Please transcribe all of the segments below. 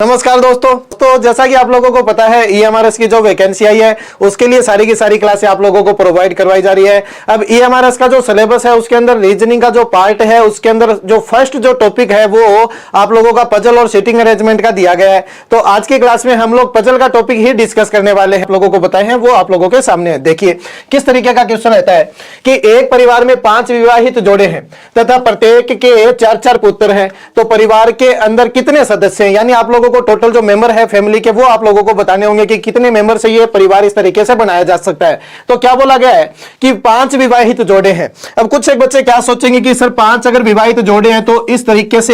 नमस्कार दोस्तों। तो जैसा कि आप लोगों को पता है ईएमआरएस की जो वैकेंसी आई है उसके लिए सारी की सारी क्लासें आप लोगों को प्रोवाइड करवाई जा रही है। अब ईएमआरएस का जो सिलेबस है उसके अंदर रीजनिंग का जो पार्ट है उसके अंदर जो फर्स्ट जो टॉपिक है वो आप लोगों का पजल और सीटिंग अरेंजमेंट का दिया गया है। तो आज की क्लास में हम लोग पजल का टॉपिक ही डिस्कस करने वाले हैं। आप लोगों को बताए हैं वो आप लोगों के सामने है। देखिए किस तरीके का क्वेश्चन रहता है कि एक परिवार में 5 विवाहित जोड़े हैं तथा प्रत्येक के 4-4 पुत्र हैं, तो परिवार के अंदर कितने सदस्य हैं, यानी आप लोगों को टोटल जो मेंबर है फैमिली के वो आप लोगों को बताने होंगे कि कितने मेंबर से ये परिवार इस तरीके से बनाया जा सकता है। तो क्या बोला गया है कि 5 विवाहित जोड़े हैं। अब कुछ एक बच्चे क्या सोचेंगे कि सर 5 अगर विवाहित जोड़े हैं तो इस तरीके से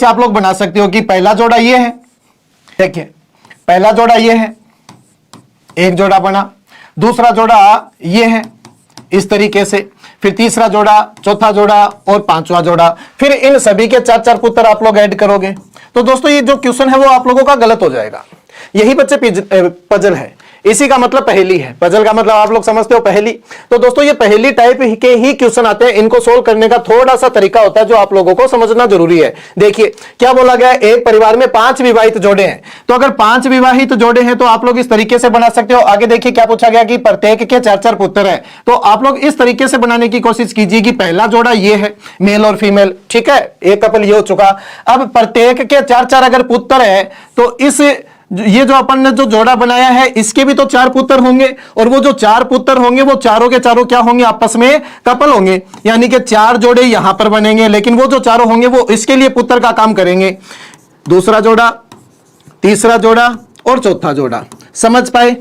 आप लोग बना सकते हो कि पहला जोड़ा ये है, देखिए पहला जोड़ा ये है, एक जोड़ा बना, दूसरा जोड़ा ये है इस तरीके से, फिर तीसरा जोड़ा, चौथा जोड़ा और पांचवा जोड़ा, फिर इन सभी के 4-4 पुत्र आप लोग ऐड करोगे। तो दोस्तों ये जो क्वेश्चन है वो आप लोगों का गलत हो जाएगा। यही बच्चे पजल है, इसी का मतलब पहेली है। पजल का मतलब आप लोग समझते हो पहेली। तो दोस्तों ये पहेली टाइप के ही क्वेश्चन आते हैं, इनको सोल्व करने का थोड़ा सा तरीका होता है जो आप लोगों को समझना जरूरी है। देखिए क्या बोला गया है, एक परिवार में 5 विवाहित जोड़े हैं। तो अगर 5 विवाहित जोड़े हैं तो आप लोग इस तरीके से बना सकते हो। आगे देखिए क्या पूछा गया कि प्रत्येक के 4-4 पुत्र है। तो आप लोग इस तरीके से बनाने की कोशिश कीजिए कि पहला जोड़ा ये है मेल और फीमेल, ठीक है, एक कपल ये हो चुका। अब प्रत्येक के 4-4 अगर पुत्र है तो इस ये जो अपन ने जो जोड़ा बनाया है इसके भी तो 4 पुत्र होंगे, और वो जो 4 पुत्र होंगे वो चारों के चारों क्या होंगे, आपस में कपल होंगे, यानी कि 4 जोड़े यहां पर बनेंगे, लेकिन वो जो चारों होंगे वो इसके लिए पुत्र का काम करेंगे। दूसरा जोड़ा, तीसरा जोड़ा और चौथा जोड़ा। समझ पाए?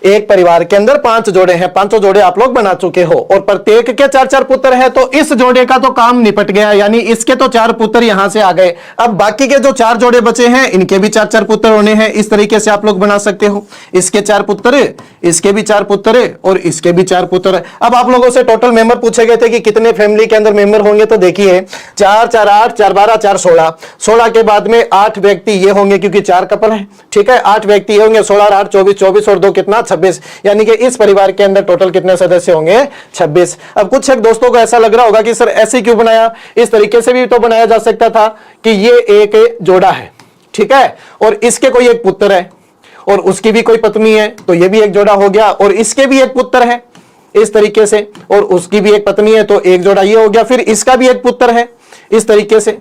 एक परिवार के अंदर 5 जोड़े हैं, 5 जोड़े आप लोग बना चुके हो और प्रत्येक के 4-4 पुत्र हैं। तो इस जोड़े का तो काम निपट गया, यानी इसके तो 4 पुत्र यहां से आ गए। अब बाकी के जो 4 जोड़े बचे हैं इनके भी 4-4 पुत्र होने हैं। इस तरीके से आप लोग बना सकते हो, इसके 4 पुत्र, इसके भी 4 पुत्र और इसके भी 4 पुत्र। अब आप लोगों से टोटल मेंबर पूछे गए थे कि कितने फैमिली के अंदर मेंबर होंगे। तो देखिए 4 4 8 4 12 4 16, 16 के बाद में 8 व्यक्ति ये होंगे क्योंकि 4 कपल है, ठीक है, 8 व्यक्ति ये होंगे, 16 8 24, 24 और 2 कितना 26, यानी कि इस परिवार के अंदर टोटल कितने सदस्य होंगे 26। अब कुछ एक दोस्तों को ऐसा लग रहा होगा कि सर ऐसे क्यों बनाया, इस तरीके से भी तो बनाया जा सकता था कि ये एक जोड़ा है, ठीक है, और इसके कोई एक पुत्र है और उसकी भी कोई पत्नी है, तो ये भी एक जोड़ा हो गया, और इसके भी एक पुत्र है इस तरीके से और उसकी भी एक पत्नी है, तो एक जोड़ा ये हो गया। फिर इसका भी एक पुत्र है इस तरीके से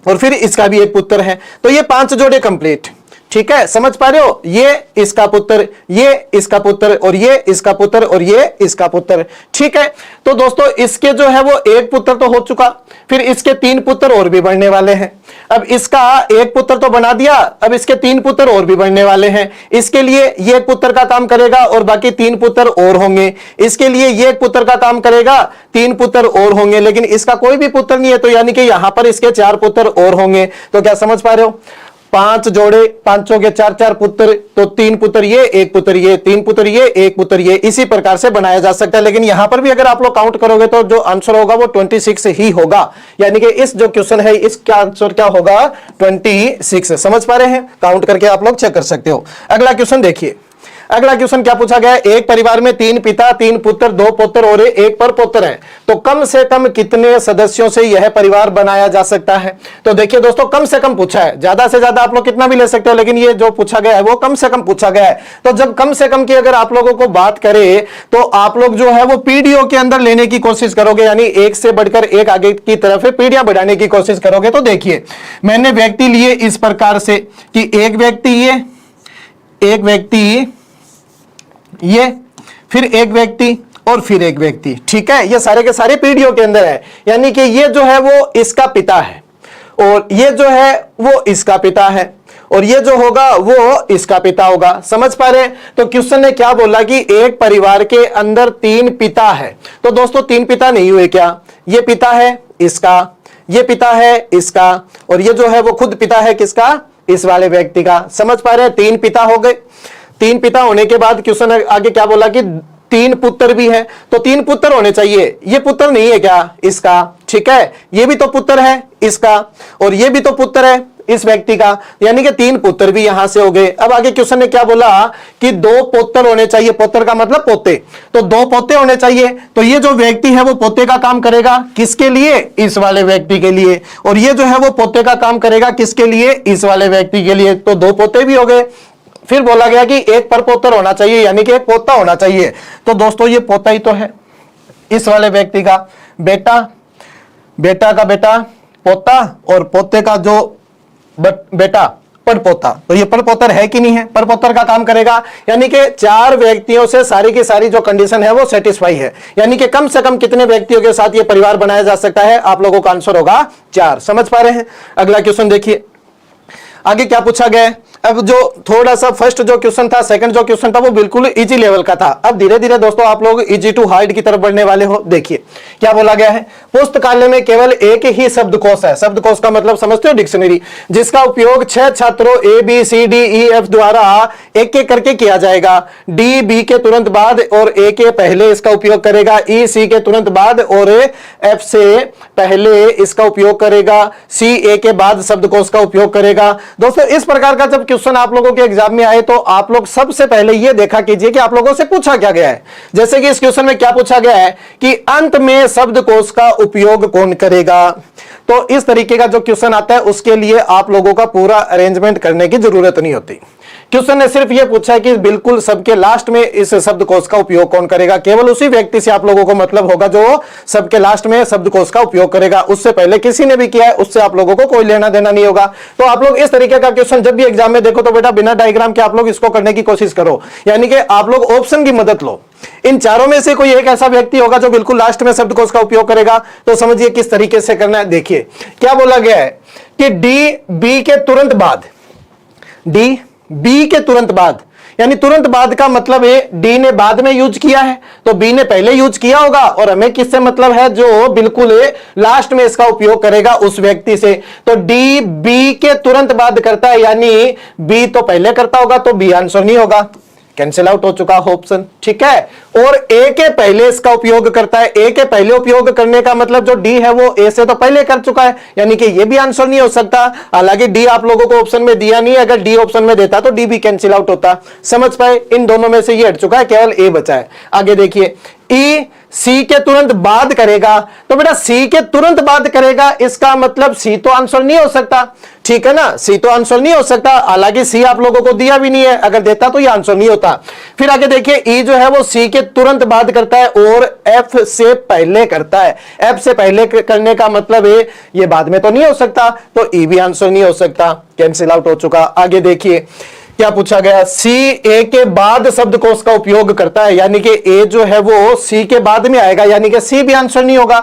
और फिर इसका भी एक पुत्र है, तो ये 5 जोड़े कंप्लीट, ठीक है। समझ पा रहे हो? ये इसका पुत्र, ये इसका पुत्र और ये इसका पुत्र और ये इसका पुत्र, ठीक है। तो दोस्तों इसके जो है वो एक पुत्र तो हो चुका, फिर इसके 3 पुत्र और भी बढ़ने वाले हैं। अब इसका एक पुत्र तो बना दिया, अब इसके 3 पुत्र और भी बढ़ने वाले हैं। इसके लिए ये एक पुत्र का काम करेगा और बाकी 3 पुत्र और होंगे। इसके लिए ये एक पुत्र का काम करेगा, 3 पुत्र और होंगे, लेकिन इसका कोई भी पुत्र नहीं है, तो यानी कि यहां पर इसके 4 पुत्र और होंगे। तो क्या समझ पा रहे हो? 5 जोड़े, 5 के 4-4 पुत्र, तो 3 पुत्र ये, 1 पुत्र ये, 3 पुत्र ये, 1 पुत्र ये, इसी प्रकार से बनाया जा सकता है। लेकिन यहां पर भी अगर आप लोग काउंट करोगे तो जो आंसर होगा वो 26 ही होगा, यानी कि इस जो क्वेश्चन है इसका आंसर क्या होगा 26। समझ पा रहे हैं? काउंट करके आप लोग चेक कर सकते हो। अगला क्वेश्चन देखिए, अगला क्वेश्चन क्या पूछा गया है, एक परिवार में 3 पिता, 3 पुत्र, 2 पुत्र और 1 परपुत्र है, तो कम से कम कितने सदस्यों से यह परिवार बनाया जा सकता है। तो देखिए दोस्तों कम से कम पूछा है, ज्यादा से ज्यादा आप लोग कितना भी ले सकते हो, लेकिन ये जो पूछा गया है वो कम से कम पूछा गया है। तो जब कम से कम की अगर आप लोगों को बात करें तो आप लोग जो है वो पीढ़ियों के अंदर लेने की कोशिश करोगे, यानी एक से बढ़कर एक आगे की तरफ पीढ़ियां बढ़ाने की कोशिश करोगे। तो देखिए मैंने व्यक्ति लिए इस प्रकार से कि एक व्यक्ति ये, एक व्यक्ति ये, फिर एक व्यक्ति और फिर एक व्यक्ति, ठीक है, ये सारे के सारे पीढ़ियों के अंदर है, यानी कि ये जो है वो इसका पिता है और ये जो है वो इसका पिता है और ये जो होगा वो इसका पिता होगा। समझ पा रहे हैं? तो क्वेश्चन ने क्या बोला कि एक परिवार के अंदर 3 पिता है। तो दोस्तों 3 पिता नहीं हुए क्या, ये पिता है इसका, ये पिता है इसका और ये जो है वो खुद पिता है किसका, इस वाले व्यक्ति का। समझ पा रहे हैं? 3 पिता हो गए। 3 पिता होने के बाद क्वेश्चन आगे क्या बोला कि 3 पुत्र भी हैं, तो 3 पुत्र होने चाहिए। ये पुत्र नहीं है क्या इसका, ठीक है, ये भी तो पुत्र है इसका और ये भी तो पुत्र है इस व्यक्ति का, यानी कि 3 पुत्र भी यहां से हो गए। अब आगे क्वेश्चन ने क्या बोला कि 2 पुत्र होने चाहिए, पुत्र का मतलब पोते, तो 2 पोते होने चाहिए। तो ये जो व्यक्ति है वो पोते का काम करेगा किसके लिए, इस वाले व्यक्ति के लिए, और ये जो है वो पोते का काम करेगा किसके लिए, इस वाले व्यक्ति के लिए। तो 2 पोते भी हो गए। फिर बोला गया कि एक परपोतर होना चाहिए, यानी कि एक पोता होना चाहिए। तो दोस्तों ये पोता ही तो है, इस वाले व्यक्ति का बेटा, बेटा का बेटा पोता, और पोते का जो बेटा परपोता। तो ये परपोतर है कि नहीं है, परपोतर का काम करेगा, यानी कि 4 व्यक्तियों से सारी की सारी जो कंडीशन है वो सेटिस्फाई है, यानी कि कम से कम कितने व्यक्तियों के साथ ये परिवार बनाया जा सकता है, आप लोगों का आंसर होगा 4। समझ पा रहे हैं। अगला क्वेश्चन देखिए आगे क्या पूछा गया है। अब जो थोड़ा सा फर्स्ट जो क्वेश्चन था, सेकंड जो क्वेश्चन था वो बिल्कुल इजी लेवल का था। अब धीरे धीरे दोस्तों आप लोग इजी टू हार्ड की तरफ बढ़ने वाले हो। देखिए क्या बोला गया है, पुस्तकालय में केवल एक ही शब्दकोश है। शब्दकोश का मतलब समझते हो, डिक्शनरी, जिसका उपयोग 6 छात्रों ABCDEF द्वारा एक एक करके किया जाएगा। D B के तुरंत बाद और A के पहले इसका उपयोग करेगा, E C के तुरंत बाद और F से पहले इसका उपयोग करेगा, C A के बाद शब्दकोश का उपयोग करेगा। दोस्तों इस प्रकार का जब क्वेश्चन आप लोगों के एग्जाम में आए तो आप लोग सबसे पहले यह देखा कीजिए कि आप लोगों से पूछा क्या गया है। जैसे कि इस क्वेश्चन में क्या पूछा गया है कि अंत में शब्दकोश का उपयोग कौन करेगा। तो इस तरीके का जो क्वेश्चन आता है उसके लिए आप लोगों का पूरा अरेंजमेंट करने की जरूरत नहीं होती। क्वेश्चन ने सिर्फ यह पूछा है कि बिल्कुल सबके लास्ट में इस शब्दकोश का उपयोग कौन करेगा। केवल उसी व्यक्ति से आप लोगों को मतलब होगा जो सबके लास्ट में शब्दकोश का उपयोग करेगा। उससे पहले किसी ने भी किया है उससे आप लोगों को कोई लेना देना नहीं होगा। तो आप लोग इस तरीके का क्वेश्चन जब भी एग्जाम में देखो तो बेटा बिना डायग्राम के आप लोग इसको करने की कोशिश करो, यानी कि आप लोग ऑप्शन की मदद लो। इन चारों में से कोई एक ऐसा व्यक्ति होगा जो बिल्कुल लास्ट में शब्दकोश का उपयोग करेगा। तो समझिए किस तरीके से करना है। देखिए क्या बोला गया है कि डी बी के तुरंत बाद, डी बी के तुरंत बाद, यानी तुरंत बाद का मतलब है डी ने बाद में यूज किया है तो बी ने पहले यूज किया होगा, और हमें किससे मतलब है, जो बिल्कुल लास्ट में इसका उपयोग करेगा उस व्यक्ति से। तो डी बी के तुरंत बाद करता है, यानी बी तो पहले करता होगा, तो बी आंसर नहीं होगा, कैंसिल आउट हो चुका ऑप्शन। ठीक है। और ए के पहले इसका उपयोग करता है, ए के पहले उपयोग करने का मतलब जो डी है वो ए से तो पहले कर चुका है, यानी कि ये भी आंसर नहीं हो सकता। हालांकि डी आप लोगों को ऑप्शन में दिया नहीं है, अगर डी ऑप्शन में देता तो डी भी कैंसिल आउट होता। समझ पाए, इन दोनों में से ये हट चुका है, केवल ए बचा है। आगे देखिए ई सी के तुरंत बाद करेगा, तो बेटा सी के तुरंत बाद करेगा, इसका मतलब सी तो आंसर नहीं हो सकता। ठीक है ना, सी तो आंसर नहीं हो सकता। हालांकि सी आप लोगों को दिया भी नहीं है, अगर देता तो ये आंसर नहीं होता। फिर आगे देखिए ई जो है वो सी के तुरंत बाद करता है और एफ से पहले करता है। एफ से पहले करने का मतलब है ये बाद में तो नहीं हो सकता, तो ई भी आंसर नहीं हो सकता, कैंसिल आउट हो चुका। आगे देखिए क्या पूछा गया, सी ए के बाद शब्दकोश का उपयोग करता है, यानी कि ए जो है वो सी के बाद में आएगा, यानी कि सी भी आंसर नहीं होगा।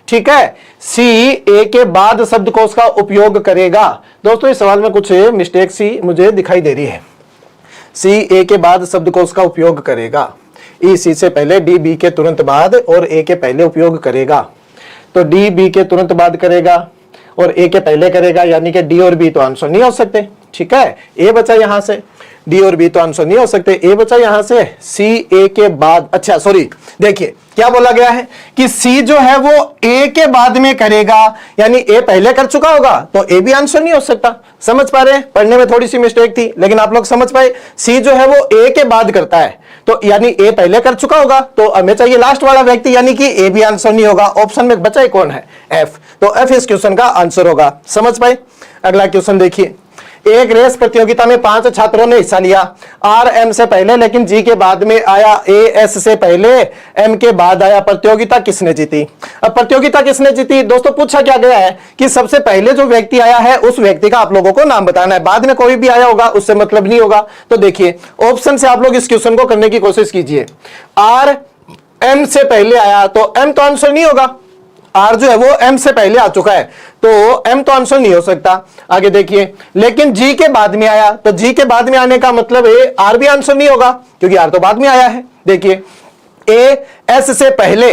ठीक है, सी ए के बाद शब्दकोश का उपयोग करेगा। दोस्तों इस सवाल में कुछ मिस्टेक सी मुझे दिखाई दे रही है। सी ए के बाद शब्दकोश का उपयोग करेगा, ई सी से पहले, डी बी के तुरंत बाद और ए के पहले उपयोग करेगा। तो डी बी के तुरंत बाद करेगा और ए के पहले करेगा, यानी कि डी और बी तो आंसर नहीं हो सकते। ठीक है, ए बचा यहां से, डी और बी तो आंसर नहीं हो सकते, ए बचा यहां से, सी ए के बाद, अच्छा सॉरी, देखिए क्या बोला गया है कि सी जो है वो ए के बाद में करेगा, यानी ए पहले कर चुका होगा, तो ए भी आंसर नहीं हो सकता। समझ पा रहे हैं, पढ़ने में थोड़ी सी मिस्टेक थी लेकिन आप लोग समझ पाए। सी जो है वो ए के बाद करता है, तो यानी ए पहले कर चुका होगा, तो हमें चाहिए लास्ट वाला व्यक्ति, यानी कि ए भी आंसर नहीं होगा। ऑप्शन में बचा ही कौन है, एफ, तो एफ इस क्वेश्चन का आंसर होगा। समझ पाए। अगला क्वेश्चन देखिए, एक रेस प्रतियोगिता में 5 छात्रों ने हिस्सा लिया। आर एम से पहले लेकिन जी के बाद में आया, ए एस से पहले एम के बाद आया। प्रतियोगिता किसने जीती। अब प्रतियोगिता किसने जीती, दोस्तों पूछा क्या गया है कि सबसे पहले जो व्यक्ति आया है उस व्यक्ति का आप लोगों को नाम बताना है, बाद में कोई भी आया होगा उससे मतलब नहीं होगा। तो देखिए ऑप्शन से आप लोग इस क्वेश्चन को करने की कोशिश कीजिए। आर एम से पहले आया तो एम तो आंसर नहीं होगा, आर जो है वो एम से पहले आ चुका है, तो एम तो आंसर नहीं हो सकता। आगे देखिए, लेकिन जी के बाद में आया, तो जी के बाद में आने का मतलब है आर भी आंसर नहीं होगा क्योंकि आर तो बाद में आया है। देखिए ए एस से पहले,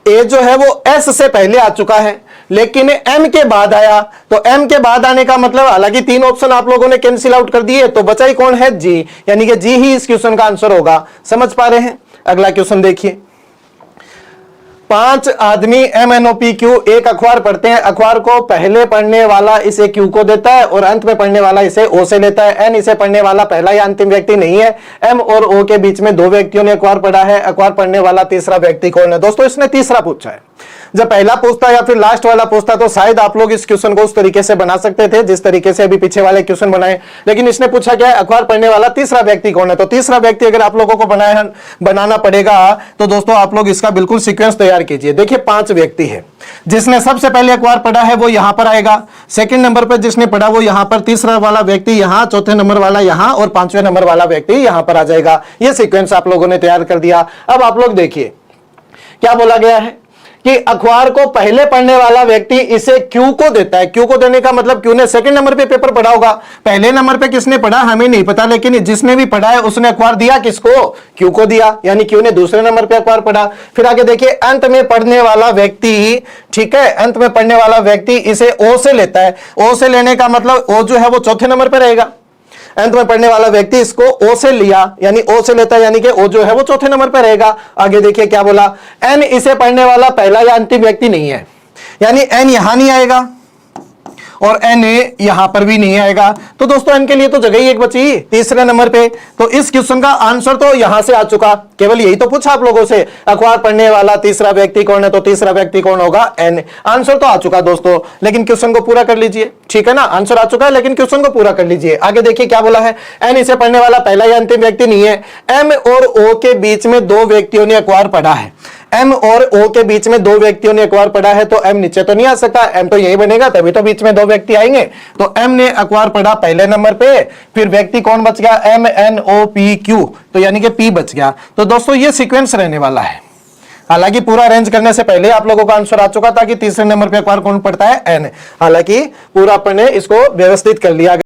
ए जो है वो एस से पहले आ चुका है, लेकिन एम के बाद आया, तो एम के बाद आने का मतलब, हालांकि 3 ऑप्शन आप लोगों ने कैंसिल आउट कर दिए, तो बचा ही कौन है, जी, यानी कि जी ही इस क्वेश्चन का आंसर होगा। समझ पा रहे हैं। अगला क्वेश्चन देखिए, 5 आदमी MNOPQ एक अखबार पढ़ते हैं। अखबार को पहले पढ़ने वाला इसे Q को देता है और अंत में पढ़ने वाला इसे O से लेता है। N इसे पढ़ने वाला पहला या अंतिम व्यक्ति नहीं है। M और O के बीच में 2 व्यक्तियों ने अखबार पढ़ा है। अखबार पढ़ने वाला तीसरा व्यक्ति कौन है? दोस्तों इसने तीसरा पूछा है। जब पहला पूछता या फिर लास्ट वाला पूछता तो शायद आप लोग इस क्वेश्चन को उस तरीके से बना सकते थे जिस तरीके से अभी पीछे वाले क्वेश्चन बनाए, लेकिन इसने पूछा क्या है? अखबार पढ़ने वाला तीसरा व्यक्ति कौन है? तो तीसरा व्यक्ति अगर आप लोगों को बनाना पड़ेगा तो दोस्तों आप लोग इसका बिल्कुल सीक्वेंस तैयार कीजिए। देखिए 5 व्यक्ति है, जिसने सबसे पहले अखबार पढ़ा है वो यहां पर आएगा, सेकंड नंबर पर जिसने पढ़ा वो यहां पर, तीसरा वाला व्यक्ति यहां, चौथे नंबर वाला यहां और 5वें नंबर वाला व्यक्ति यहां पर आ जाएगा। यह सीक्वेंस आप लोगों ने तैयार कर दिया। अब आप लोग देखिए क्या बोला गया है कि अखबार को पहले पढ़ने वाला व्यक्ति इसे Q को देता है। Q को देने का मतलब Q ने सेकंड नंबर पे पेपर पढ़ा होगा, पहले नंबर पे किसने पढ़ा हमें नहीं पता, लेकिन जिसने भी पढ़ा है उसने अखबार दिया किसको? Q को दिया, यानी Q ने दूसरे नंबर पे अखबार पढ़ा। फिर आगे देखिए अंत में पढ़ने वाला व्यक्ति, ठीक है, अंत में पढ़ने वाला व्यक्ति इसे O से लेता है। O से लेने का मतलब O जो है वो चौथे नंबर पे रहेगा। अंत में पढ़ने वाला व्यक्ति इसको O से लिया, यानी O से लेता है, यानी कि O जो है वो चौथे नंबर पर रहेगा। आगे देखिए क्या बोला, N इसे पढ़ने वाला पहला या अंतिम व्यक्ति नहीं है, यानी N यहां नहीं आएगा और N यहां पर भी नहीं आएगा। तो दोस्तों N के लिए तो जगह ही एक बची तीसरे नंबर पे। तो इस क्वेश्चन का आंसर तो यहां से आ चुका, केवल यही तो पूछा आप लोगों से, अखबार पढ़ने वाला तीसरा व्यक्ति कौन है? तो तीसरा व्यक्ति कौन होगा? N। आंसर तो आ चुका दोस्तों, लेकिन क्वेश्चन को पूरा कर लीजिए, ठीक है ना। आंसर आ चुका है लेकिन क्वेश्चन को पूरा कर लीजिए। आगे देखिए क्या बोला है, N इसे पढ़ने वाला पहला या अंतिम व्यक्ति नहीं है। M और O के बीच में 2 व्यक्तियों ने अखबार पढ़ा है। M और O के बीच में 2 व्यक्तियों ने अखबार पढ़ा है, तो M नीचे तो नहीं आ सकता, M तो यही बनेगा, तभी तो बीच में 2 व्यक्ति आएंगे। तो M ने अखबार पढ़ा पहले नंबर पे, फिर व्यक्ति कौन बच गया? MNOPQ, तो यानी कि P बच गया। तो दोस्तों ये सीक्वेंस रहने वाला है। हालांकि पूरा अरेंज करने से पहले आप लोगों का आंसर आ चुका था कि तीसरे नंबर पे अखबार कौन पढ़ता है? N। हालांकि पूरा अपन ने इसको व्यवस्थित कर लिया।